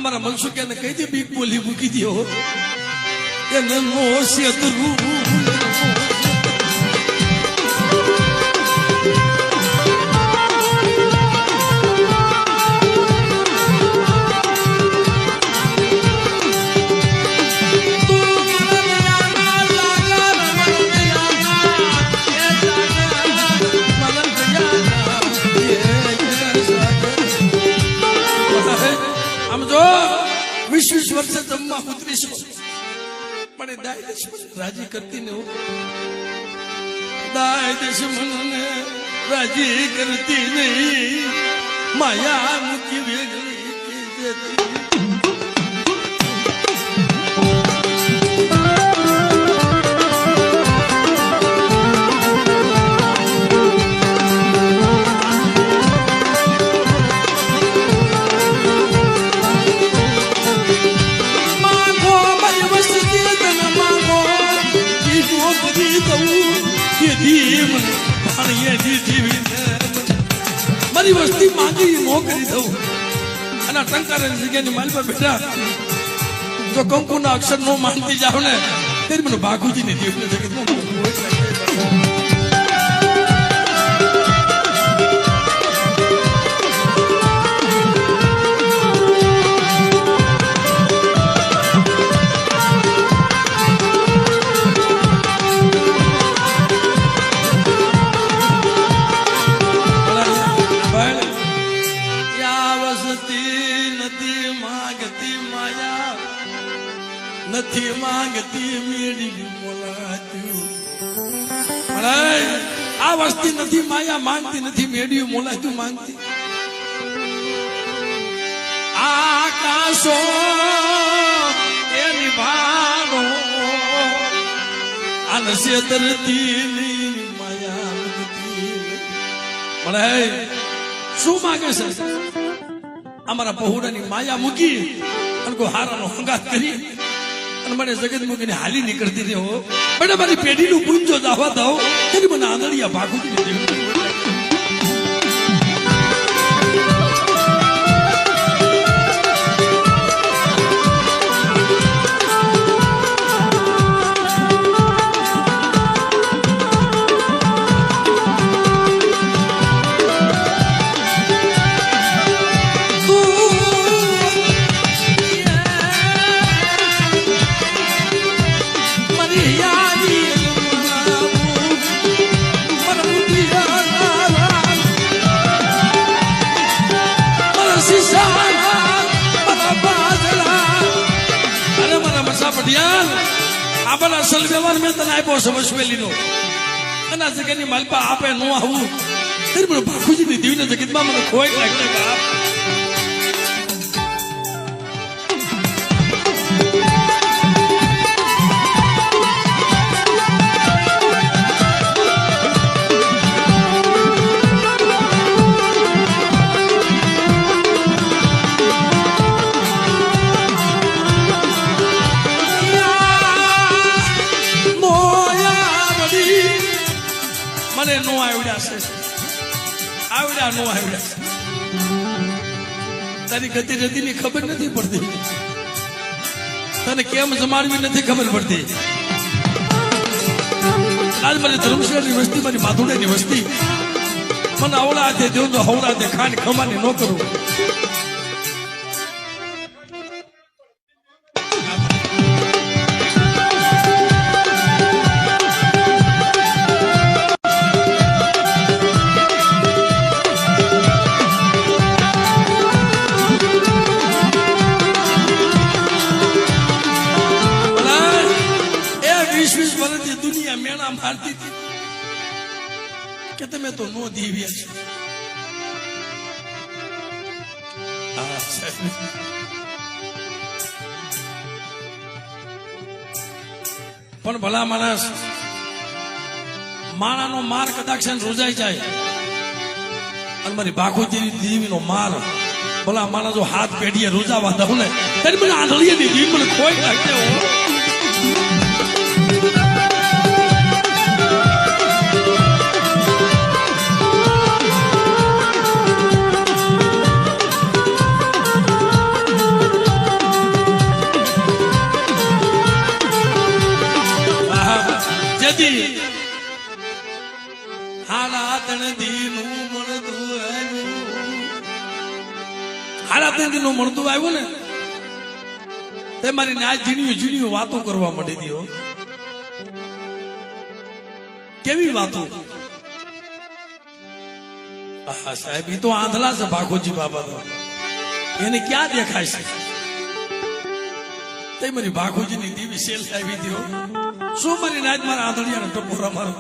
અમારા મનસુખ ને કહી દે બીક બોલી મૂકી દો એને નો સેતરું વર્ષે જમવા ઉતરીશું પણ દાય દુશ્મન રાજી કરતી ને દાય દુશ્મનને રાજી કરતી નહીં માયા મૂકી વેગળી દેતી મારી વસ્તી માંગી નો કરી દઉં અને ટંકાર જગ્યાની માલ પર બેઠા જો કંકુના અક્ષર નો માનતી જાવ ને ત્યારે મને બાગુજી ને દેવ નથી માંગતી મેળી મોલાતું આ વસ્તી નથી માયા માંગતી નથી મેળ્યું મોલાતું માંગતી આકાશો એની ભારો આ નસેતરતી માયા માંગતી મળે શું માંગે છે અમારા પહોળાની માયા મૂકી અને કોઈ હારાનો હંગાત કરી મને જગત મૂકીને હાલી નીકળતી રહ્યો બેટા મારી પેઢીનું પૂંજો દાવા દો તેની મને આંધળિયા ભાગું આપણા અસલ વ્યવહાર મેં તને આપ્યો છે વસવેલીનો અને આ જગ્યાની માલપા આપે ન આવું ત્યારે મને બાપુજીની દીવને જગતમાં મને ખોઈ લાગે બાપ મને નો આવડ્યા છે આવડ્યા નો આવડ્યા છે તારી ગતિ રતિની ખબર નથી પડતી તને કેમ જમાડવી નથી ખબર પડતી આજ મારી ધર્મશાળાની વસ્તી મારી માધુડાની વસ્તી મને અવળા હાથે દેવું તો હવળા હાથે ખાંડ ખમાની ન કરું મારતી હતી કે તમે તો નો દીવ્યા છો પણ ભલા માણસ માણાનો માર કદાચ રોજાઈ જાય અને મારી બાખુજીની દેવીનો માર ભલા માણસ જો હાથ પેઢીએ રોજાવા દઉં ને ત્યારે મને આંધળીની દેવી મને ખોઈ નાખે હારા તેની નું મળતું આવ્યું ને તે મારી ના ઝીણ્યું વાતો કરવા માંડી દીધો. કેવી વાતો? હા સાહેબ, એ તો આંધળા છે ભાખોજી બાબા, તો એને ક્યાં દેખાય છે? તે મારી ભાખોજીની દેવી સેલ આવી દીધો. શું મારી નાજ મારા આંધળિયાને ટપોરા મારો.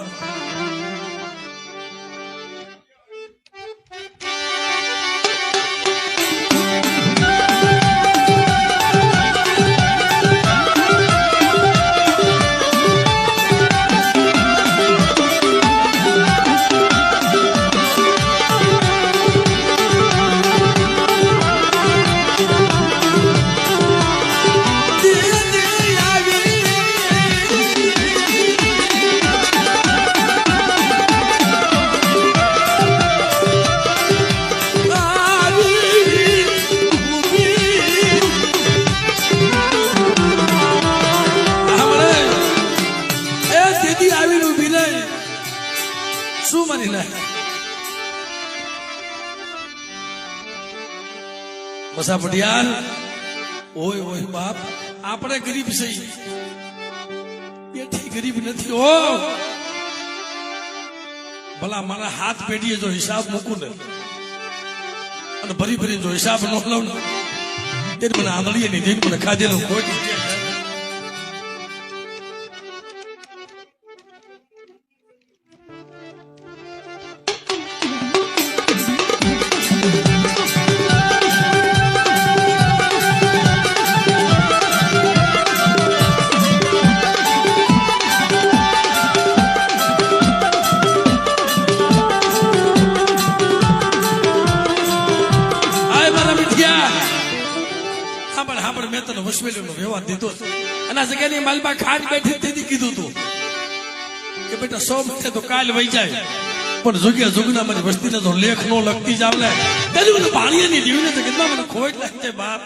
શું મારી ના બસા પટિયાલ, ઓય ઓય બાપ, આપણે ગરીબ છે, બેઠી ગરીબ નથી હો. ભલા મારા હાથ પેઢીએ જો હિસાબ મૂકું ને અને ભરી ભરી જો હિસાબ ન લઉં ને તે મને આંધળીએ ની દેન મને ખાધેલું ખોટ. મેં તને વસવેલીનો વ્યવહાર દીધો અને જગ્યાની માલબા ખાટ બેઠી તેથી કીધું તું કે બેટા 100 મિનિટે તો કાલ વહી જાય, પણ જગ્યા જુગના મારી વસ્તીને તો લેખ નો લખતી જ આવલે. તેથી મને પાણીની દીવીને તો કેટલા મને ખોટ લાગી જાય બાપ.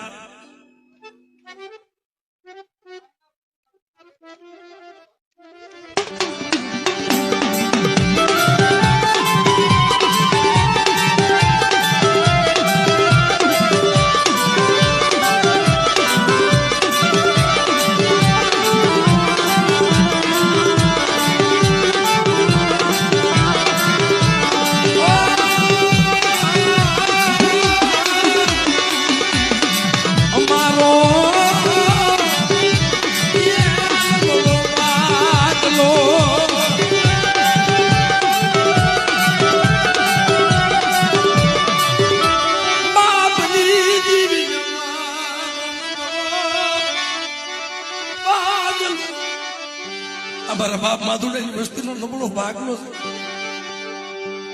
અમારા બાપ માધુડાની વસ્તીનો નબળો ભાગલો છે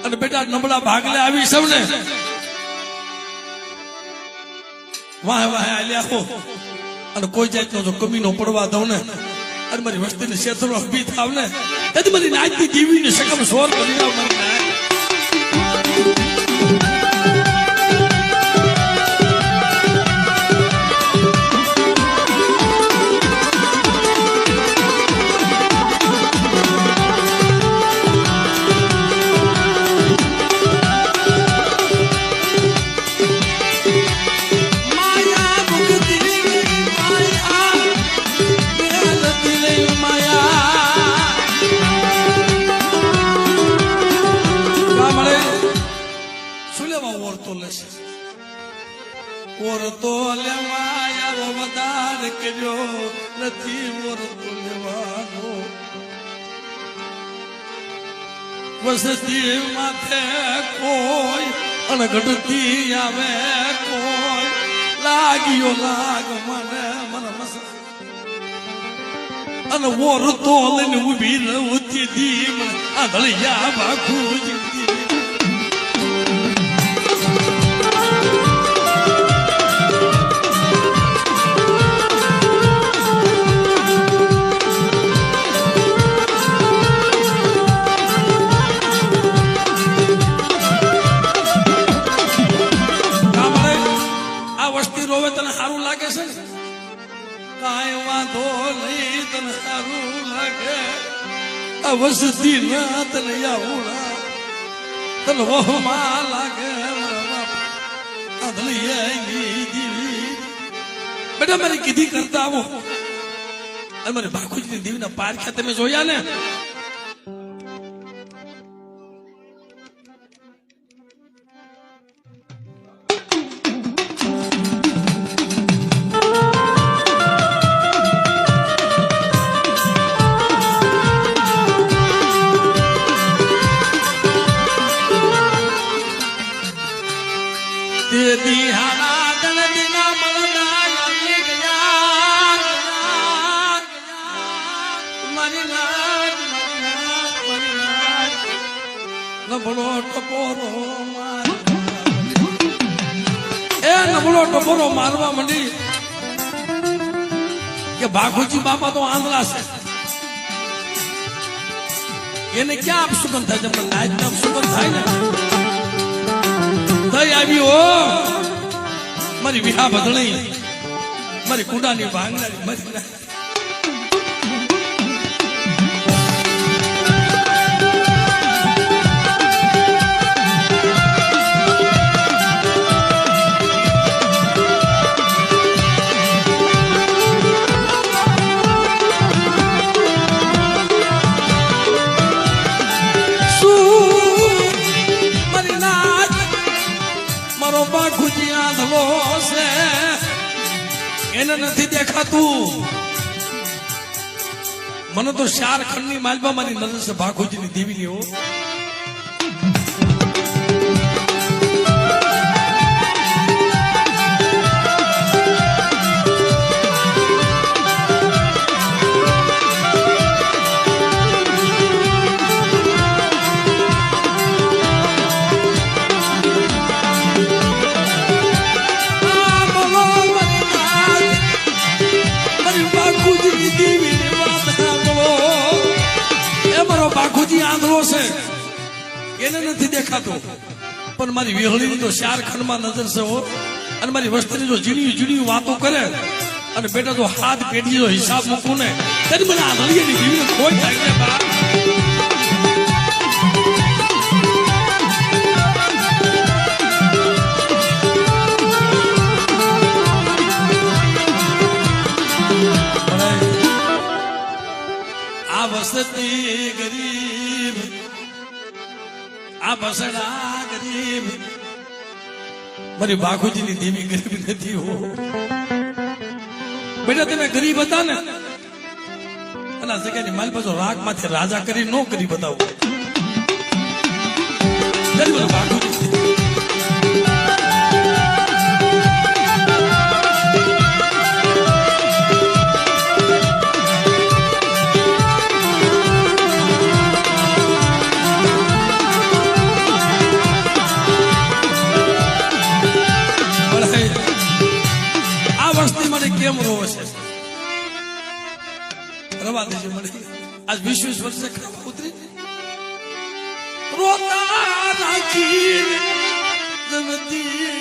અને બેટા નબળા ભાગલે આવી સૌને વાહ વાહ આલ્યા હો અને કોઈ જાતનો જો કમીનો પડવા દઉં ને અને મારી વસ્તીને ક્ષેત્રો અભી થાવ ને તેથી મારી નાચની જીવીને શકમ સોર કરી આવ મારી નાચ. ઓરતો લેવા યારો વધાર કર્યો નથી, ઓરતો લેવાનો વસતી માથે કોઈ અણઘડતી આવે, કોઈ લાગ્યો લાગ મને મને મસ અને ઓરતો લઈને ઉભી રહુતી દી મને આંધળિયા ભાખું જીતી. રોવે તને સારું લાગે છે ને? કાંઈ વાંધો નહીં, તને સારું લાગે. આ વસતી ના તને આવું તને વહમાં લાગે આંધળી દીવી બેટા મારી કીધી કરતા આવો અમારે બાખુજીની દેવીના પારખ્યા તમે જોયા ને નબળો ટપોરો મારવા માંડી કે ભાગોજી બાપા તો આંધળા છે એને ક્યાં અપશુકન થાય છે નાચ ના અપશુકન થાય ને થઈ આવી હો મારી વિહા બદલાઈ મારી કુડાની ભાંગનારી મરી એને નથી દેખાતું મને તો 4 ખંડની માલબા મારી નજર છે ભાગોજીની દેવીની હો બાખુજી આંધળો છે એને નથી દેખાતો પણ મારી વેહળીની તો 4 ખંડમાં નજર છે હો અને મારી વસ્તીની જો ઝીણી ઝીણી વાતો કરે અને બેટા જો હાથ પેઢી જો હિસાબ મૂકું ને ત્યારે મને આંધળીની જીવને કોઈ થાય છે બા વસતી ગરીબ આ બસડા ગરીબ મારી બાખુજીની દેવી ગરીબ નથી હો બેટા તમે ગરીબ હતા ને અને આ જગ્યાની માલ પાછો રાગ માંથી રાજા કરી નો કરી બતાવો બાખુજી કેમ રોવે છે રવા દેજો મને આજ 20 વર્ષે ખાવા ઉતરી રોતા રાખી જમતી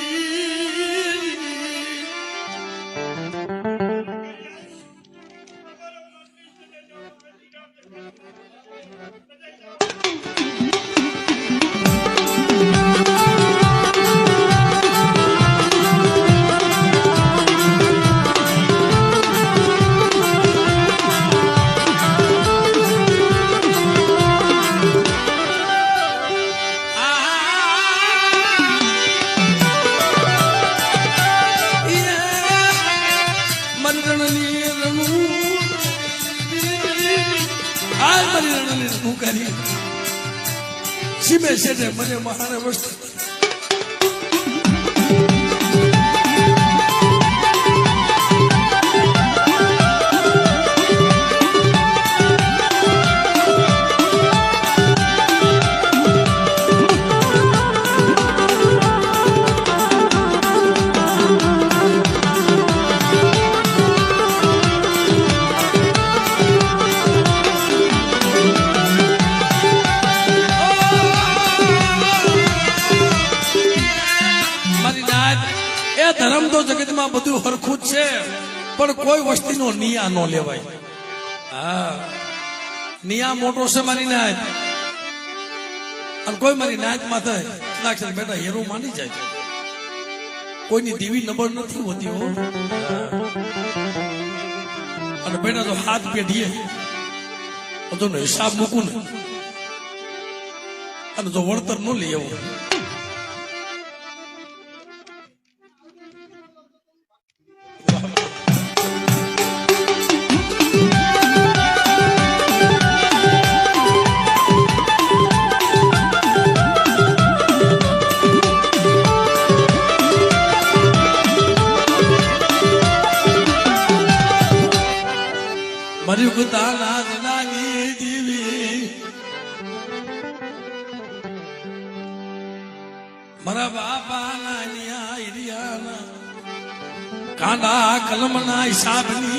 સીમે છે મને મહાને વસ્તુ ધર્મ તો જગતમાં બધું હરખું જ છે પણ કોઈ વસ્તીનો નિયા નો લેવાય હા નિયા મોટો છે મારી નાત અને કોઈ મારી નાતમાં થાય બેટા હેરો માની જાય કોઈની દેવી નંબર નથી હોતી હો. અને બેટા તો હાથ પેઢીએ તો હિસાબ મૂકું ને અને જો વળતર ન લઈ આવું મર્યું કુતાના નાની દીવી મારા બાપા નાની કાંડા કલમના હિસાબની